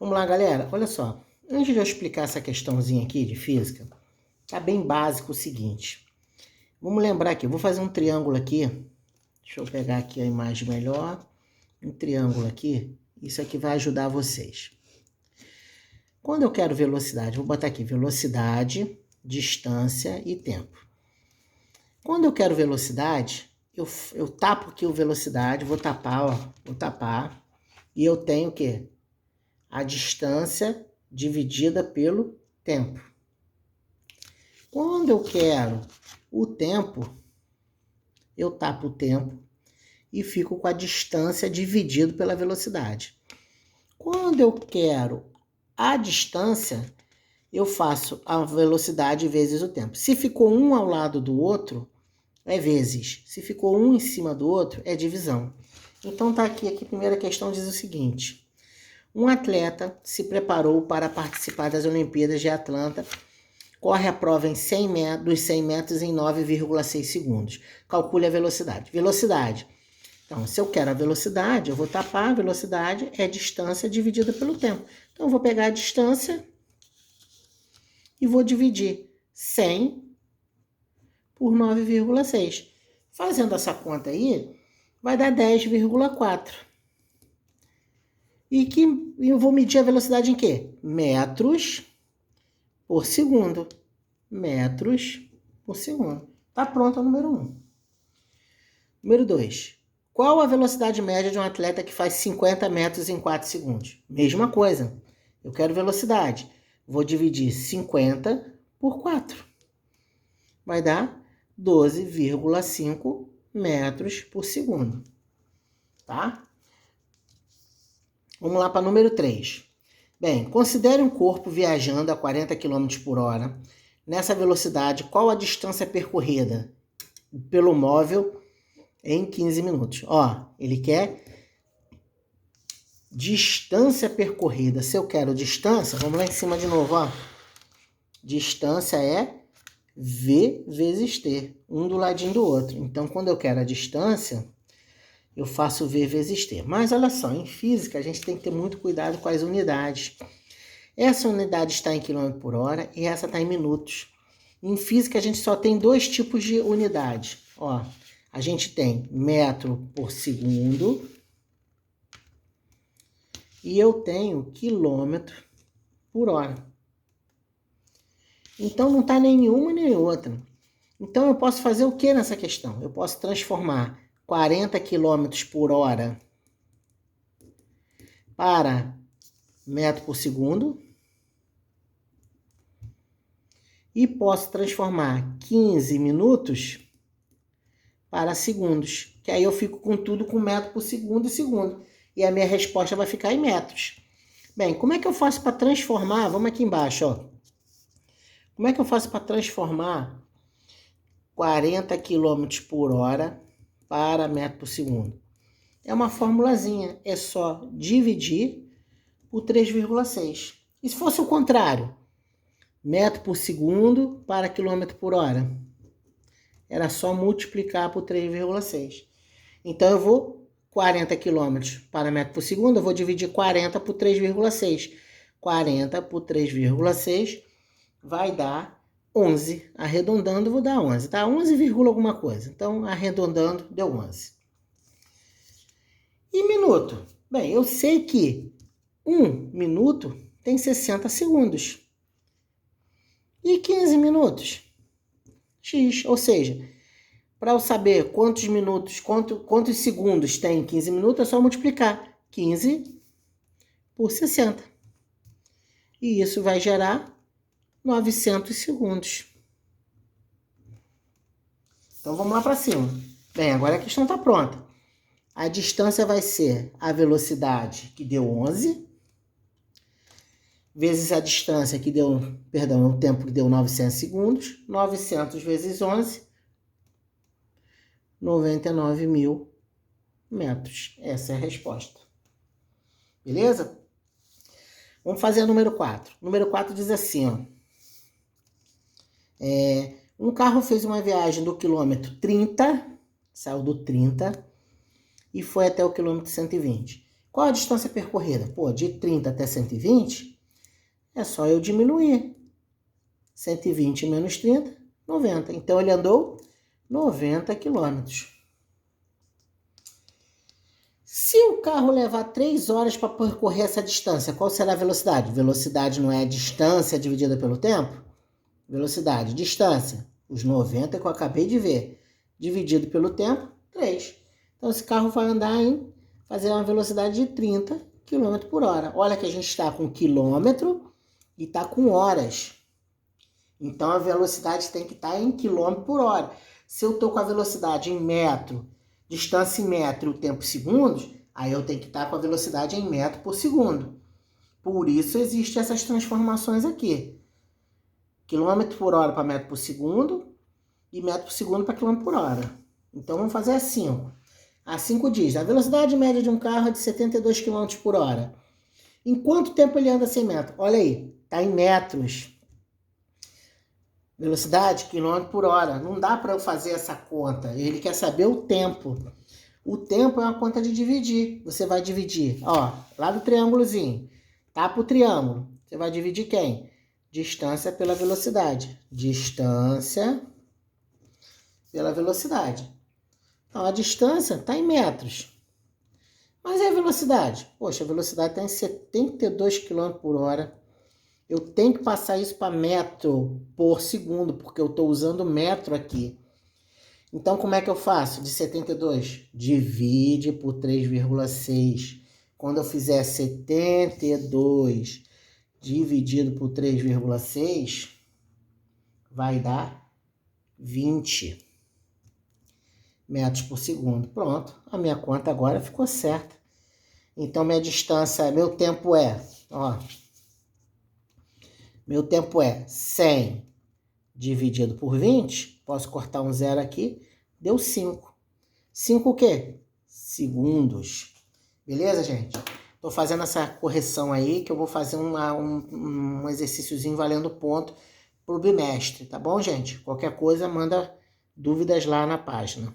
Vamos lá, galera. Olha só. Antes de eu explicar essa questãozinha aqui de física, tá bem básico o seguinte. Vamos lembrar aqui. Eu vou fazer um triângulo aqui. Deixa eu pegar aqui a imagem melhor. Um triângulo aqui. Isso aqui vai ajudar vocês. Quando eu quero velocidade, vou botar aqui velocidade, distância e tempo. Quando eu quero velocidade, eu tapo aqui o velocidade, vou tapar, ó. Vou tapar. E eu tenho o quê? A distância dividida pelo tempo. Quando eu quero o tempo, eu tapo o tempo e fico com a distância dividido pela velocidade. Quando eu quero a distância, eu faço a velocidade vezes o tempo. Se ficou um ao lado do outro, é vezes. Se ficou um em cima do outro, é divisão. Então tá aqui a primeira questão diz o seguinte. Um atleta se preparou para participar das Olimpíadas de Atlanta, corre a prova em 100 dos 100 metros em 9,6 segundos. Calcule a velocidade. Velocidade. Então, se eu quero a velocidade, eu vou tapar a velocidade, é distância dividida pelo tempo. Então, eu vou pegar a distância e vou dividir 100 por 9,6. Fazendo essa conta aí, vai dar 10,4. E que eu vou medir a velocidade em quê? Metros por segundo. Metros por segundo. Tá pronto o número 1. Número 2. Qual a velocidade média de um atleta que faz 50 metros em 4 segundos? Mesma coisa. Eu quero velocidade. Vou dividir 50 por 4. Vai dar 12,5 metros por segundo. Tá? Vamos lá para número 3. Bem, considere um corpo viajando a 40 km por hora. Nessa velocidade, qual a distância percorrida pelo móvel em 15 minutos? Ó, ele quer distância percorrida. Se eu quero distância, vamos lá em cima de novo, ó. Distância é V vezes T, um do ladinho do outro. Então, quando eu quero a distância, eu faço V vezes T. Mas olha só, em física a gente tem que ter muito cuidado com as unidades. Essa unidade está em km por hora e essa está em minutos. Em física a gente só tem 2 tipos de unidade. Ó, a gente tem metro por segundo e eu tenho quilômetro por hora. Então não está nenhuma nem outra. Então eu posso fazer o que nessa questão? Eu posso transformar 40 km por hora para metro por segundo e posso transformar 15 minutos para segundos, que aí eu fico com tudo com metro por segundo e segundo. E a minha resposta vai ficar em metros. Bem, como é que eu faço para transformar? Vamos aqui embaixo, ó. Como é que eu faço para transformar 40 km por hora para metro por segundo? É uma formulazinha, é só dividir por 3,6. E se fosse o contrário? Metro por segundo para quilômetro por hora. Era só multiplicar por 3,6. Então, eu vou 40 km para metro por segundo, eu vou dividir 40 por 3,6. 40 por 3,6 vai dar 11. Arredondando, vou dar 11. Tá? 11, alguma coisa. Então, arredondando, deu 11. E minuto? Bem, eu sei que 1 minuto tem 60 segundos. E 15 minutos? X, ou seja, para eu saber quantos minutos, quantos segundos tem 15 minutos, é só multiplicar 15 por 60. E isso vai gerar 900 segundos. Então vamos lá para cima. Bem, agora a questão está pronta. A distância vai ser a velocidade, que deu 11, vezes a distância que deu, perdão, o tempo que deu 900 segundos, 900 vezes 11, 99 mil metros. Essa é a resposta. Beleza? Vamos fazer o número 4. O número 4 diz assim, ó. Um carro fez uma viagem do quilômetro 30, saiu do 30, e foi até o quilômetro 120. Qual a distância percorrida? Pô, de 30 até 120, é só eu diminuir. 120 menos 30, 90. Então, ele andou 90 quilômetros. Se o carro levar 3 horas para percorrer essa distância, qual será a velocidade? Velocidade não é a distância dividida pelo tempo? Velocidade, distância, os 90 que eu acabei de ver, dividido pelo tempo, 3. Então, esse carro vai andar fazer uma velocidade de 30 km por hora. Olha que a gente está com quilômetro e está com horas. Então, a velocidade tem que estar em quilômetro por hora. Se eu estou com a velocidade em metro, distância em metro e o tempo em segundos, aí eu tenho que estar com a velocidade em metro por segundo. Por isso, existem essas transformações aqui. Quilômetro por hora para metro por segundo e metro por segundo para quilômetro por hora. Então, vamos fazer assim, ó. A 5 diz, a velocidade média de um carro é de 72 km por hora. Em quanto tempo ele anda 100 metros? Olha aí, está em metros. Velocidade, quilômetro por hora. Não dá para eu fazer essa conta. Ele quer saber o tempo. O tempo é uma conta de dividir. Você vai dividir, ó, lá do triângulozinho. Tapa o triângulo. Você vai dividir quem? Distância pela velocidade. Distância pela velocidade. Então, a distância está em metros. Mas e a velocidade? Poxa, a velocidade está em 72 km por hora. Eu tenho que passar isso para metro por segundo, porque eu estou usando metro aqui. Então, como é que eu faço? De 72? Divide por 3,6. Quando eu fizer 72 dividido por 3,6, vai dar 20 metros por segundo. Pronto, a minha conta agora ficou certa. Então, minha distância, meu tempo é, ó, meu tempo é 100 dividido por 20, posso cortar um zero aqui, deu 5. 5 o quê? Segundos. Beleza, gente? Tô fazendo essa correção aí, que eu vou fazer um exercíciozinho valendo ponto pro bimestre, tá bom, gente? Qualquer coisa, manda dúvidas lá na página.